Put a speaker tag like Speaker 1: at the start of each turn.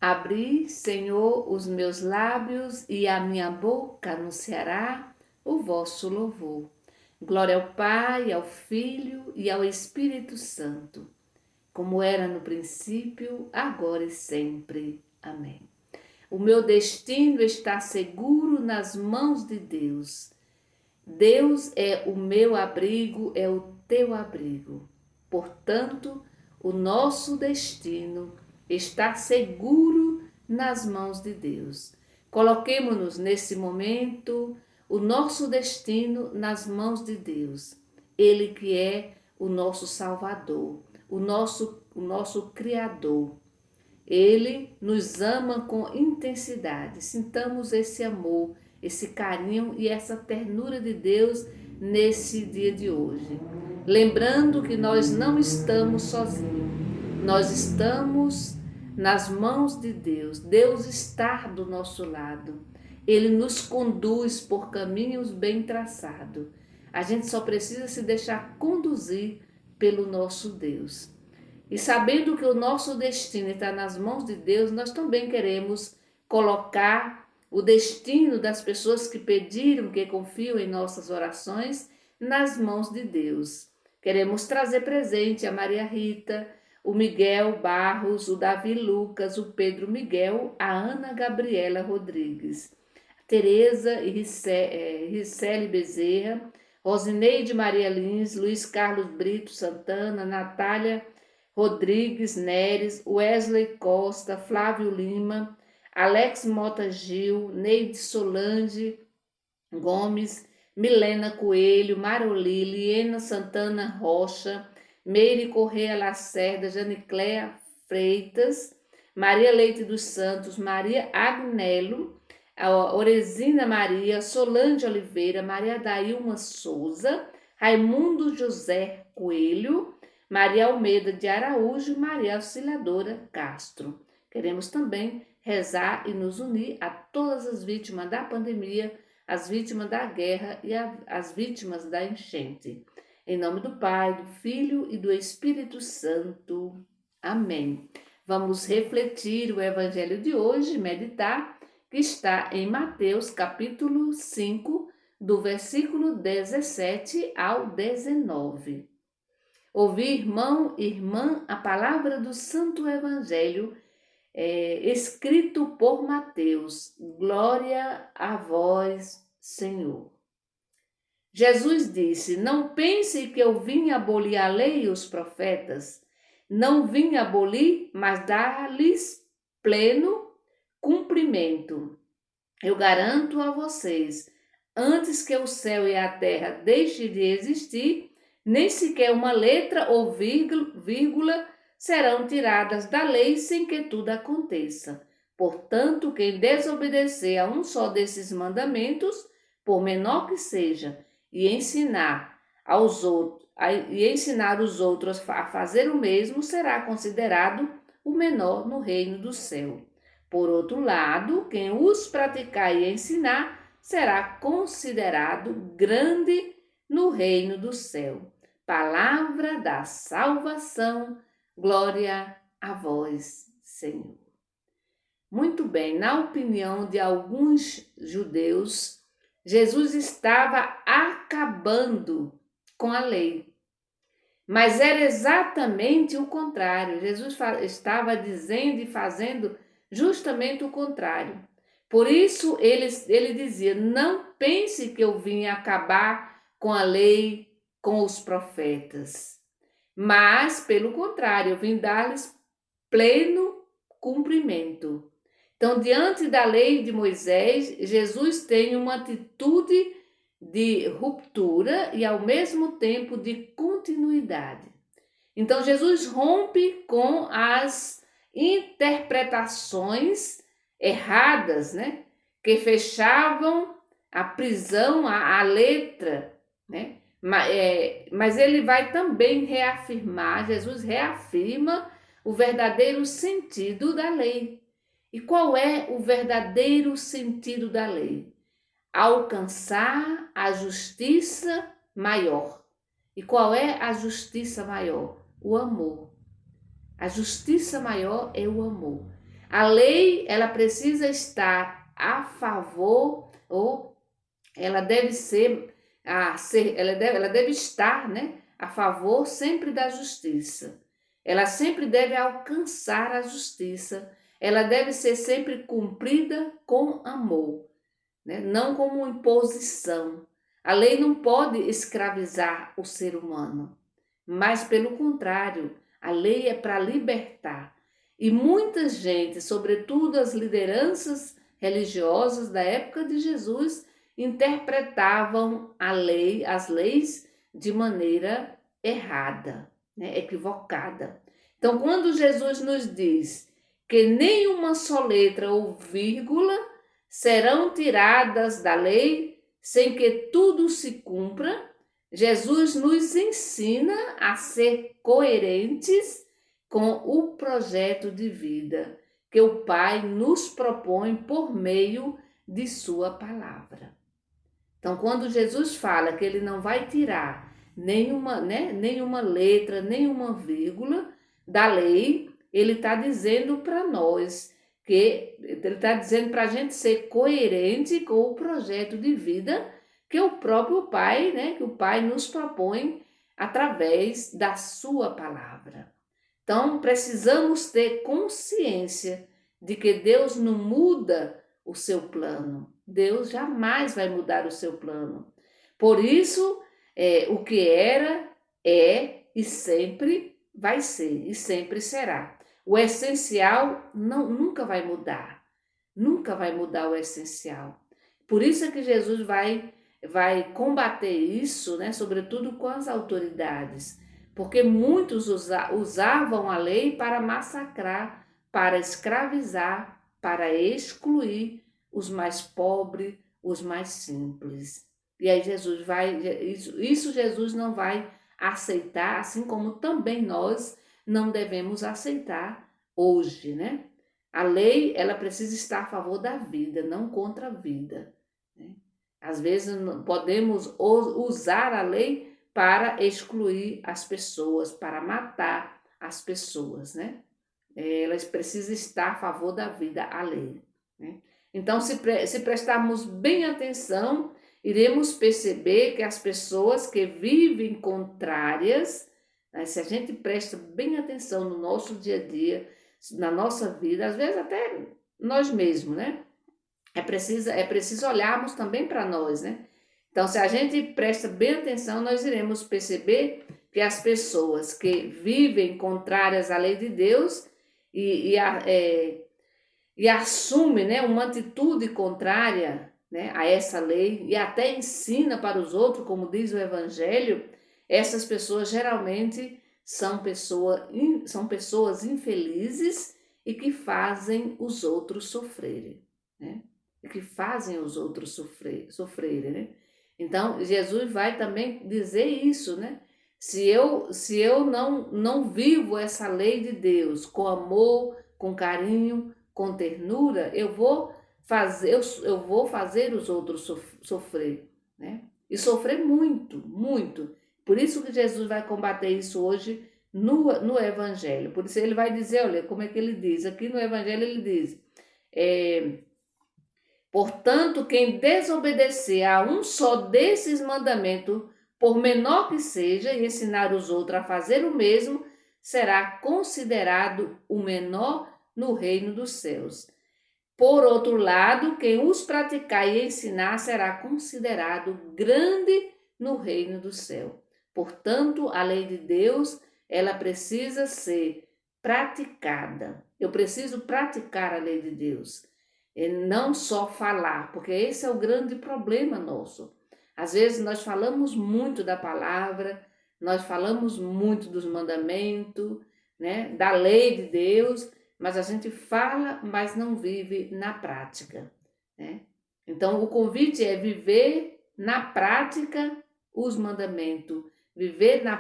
Speaker 1: Abri, Senhor, os meus lábios e a minha boca anunciará o vosso louvor. Glória ao Pai, ao Filho e ao Espírito Santo, como era no princípio, agora e sempre. Amém. O meu destino está seguro nas mãos de Deus. Deus é o meu abrigo, é o teu abrigo. Portanto, o nosso destino está seguro nas mãos de Deus. Coloquemo-nos nesse momento o nosso destino nas mãos de Deus. Ele que é o nosso Salvador, o nosso Criador. Ele nos ama com intensidade. Sintamos esse amor, esse carinho e essa ternura de Deus nesse dia de hoje. Lembrando que nós não estamos sozinhos, nós estamos nas mãos de Deus. Deus está do nosso lado. Ele nos conduz por caminhos bem traçados. A gente só precisa se deixar conduzir pelo nosso Deus. E sabendo que o nosso destino está nas mãos de Deus, nós também queremos colocar o destino das pessoas que pediram, que confiam em nossas orações, nas mãos de Deus. Queremos trazer presente a Maria Rita, o Miguel Barros, o Davi Lucas, o Pedro Miguel, a Ana Gabriela Rodrigues, Tereza e Ricele Bezerra, Rosineide Maria Lins, Luiz Carlos Brito Santana, Natália Rodrigues Neres, Wesley Costa, Flávio Lima, Alex Mota Gil, Neide Solange Gomes, Milena Coelho, Maroli, Liena Santana Rocha, Meire Correia Lacerda, Janicléa Freitas, Maria Leite dos Santos, Maria Agnello, Oresina Maria, Solange Oliveira, Maria Dailma Souza, Raimundo José Coelho, Maria Almeida de Araújo e Maria Auxiliadora Castro. Queremos também rezar e nos unir a todas as vítimas da pandemia, as vítimas da guerra e as vítimas da enchente. Em nome do Pai, do Filho e do Espírito Santo. Amém. Vamos refletir o Evangelho de hoje, meditar, que está em Mateus capítulo 5, do versículo 17 ao 19. Ouvir, irmão e irmã, a palavra do Santo Evangelho, escrito por Mateus. Glória a vós, Senhor. Jesus disse: Não pense que eu vim abolir a lei e os profetas. Não vim abolir, mas dar-lhes pleno cumprimento. Eu garanto a vocês, antes que o céu e a terra deixem de existir, nem sequer uma letra ou vírgula serão tiradas da lei sem que tudo aconteça. Portanto, quem desobedecer a um só desses mandamentos, por menor que seja, e ensinar os outros a fazer o mesmo, será considerado o menor no reino do céu. Por outro lado, quem os praticar e ensinar será considerado grande no reino do céu. Palavra da salvação, glória a vós, Senhor. Muito bem, na opinião de alguns judeus, Jesus estava acabando com a lei. Mas era exatamente o contrário. Jesus estava dizendo e fazendo justamente o contrário. Por isso ele dizia: não pense que eu vim acabar com a lei, com os profetas. Mas, pelo contrário, eu vim dar-lhes pleno cumprimento. Então, diante da lei de Moisés, Jesus tem uma atitude de ruptura e, ao mesmo tempo, de continuidade. Então, Jesus rompe com as interpretações erradas, né? Que fechavam a prisão, a letra, né? Mas ele vai também reafirmar, Jesus reafirma o verdadeiro sentido da lei. E qual é o verdadeiro sentido da lei? Alcançar a justiça maior. E qual é a justiça maior? O amor. A justiça maior é o amor. A lei, ela precisa estar a favor, ou ela deve ela deve estar, né, a favor sempre da justiça. Ela sempre deve alcançar a justiça. Ela deve ser sempre cumprida com amor, né? Não como imposição. A lei não pode escravizar o ser humano, mas pelo contrário, a lei é para libertar. E muita gente, sobretudo as lideranças religiosas da época de Jesus, interpretavam a lei, as leis de maneira errada, né? Equivocada. Então, quando Jesus nos diz que nenhuma só letra ou vírgula serão tiradas da lei sem que tudo se cumpra, Jesus nos ensina a ser coerentes com o projeto de vida que o Pai nos propõe por meio de Sua palavra. Então, quando Jesus fala que Ele não vai tirar nenhuma letra, nenhuma vírgula da lei, Ele está dizendo para nós que Ele está dizendo para a gente ser coerente com o projeto de vida que o próprio Pai, né, que o Pai nos propõe através da Sua palavra. Então, precisamos ter consciência de que Deus não muda o seu plano. Deus jamais vai mudar o seu plano. Por isso, o que era, é e sempre vai ser e sempre será. O essencial nunca vai mudar. Nunca vai mudar o essencial. Por isso é que Jesus vai combater isso, né, sobretudo com as autoridades, porque muitos usavam a lei para massacrar, para escravizar, para excluir os mais pobres, os mais simples. E aí isso Jesus não vai aceitar, assim como também nós não devemos aceitar hoje, né? A lei, ela precisa estar a favor da vida, não contra a vida, né? Às vezes podemos usar a lei para excluir as pessoas, para matar as pessoas, né? Elas precisam estar a favor da vida, a lei, né? Então, se prestarmos bem atenção, iremos perceber que as pessoas que vivem contrárias, né, se a gente presta bem atenção no nosso dia a dia, na nossa vida, às vezes até nós mesmos, né? É preciso olharmos também para nós, né? Então, se a gente presta bem atenção, nós iremos perceber que as pessoas que vivem contrárias à lei de Deus e assumem, né, uma atitude contrária, né, a essa lei e até ensina para os outros, como diz o Evangelho, essas pessoas geralmente são pessoas infelizes e que fazem os outros sofrerem, né? E que fazem os outros sofrerem, né? Então, Jesus vai também dizer isso, né? Se eu não vivo essa lei de Deus com amor, com carinho, com ternura, eu vou fazer os outros sofrer, né? E sofrer muito, muito. Por isso que Jesus vai combater isso hoje no Evangelho. Por isso ele vai dizer, olha, como é que ele diz? Aqui no Evangelho ele diz, portanto, quem desobedecer a um só desses mandamentos, por menor que seja, e ensinar os outros a fazer o mesmo, será considerado o menor no reino dos céus. Por outro lado, quem os praticar e ensinar será considerado grande no reino do céu. Portanto, a lei de Deus, ela precisa ser praticada. Eu preciso praticar a lei de Deus, e não só falar, porque esse é o grande problema nosso. Às vezes nós falamos muito da palavra, nós falamos muito dos mandamentos, né, da lei de Deus, mas a gente fala, mas não vive na prática, né? Então, o convite é viver na prática os mandamentos, viver na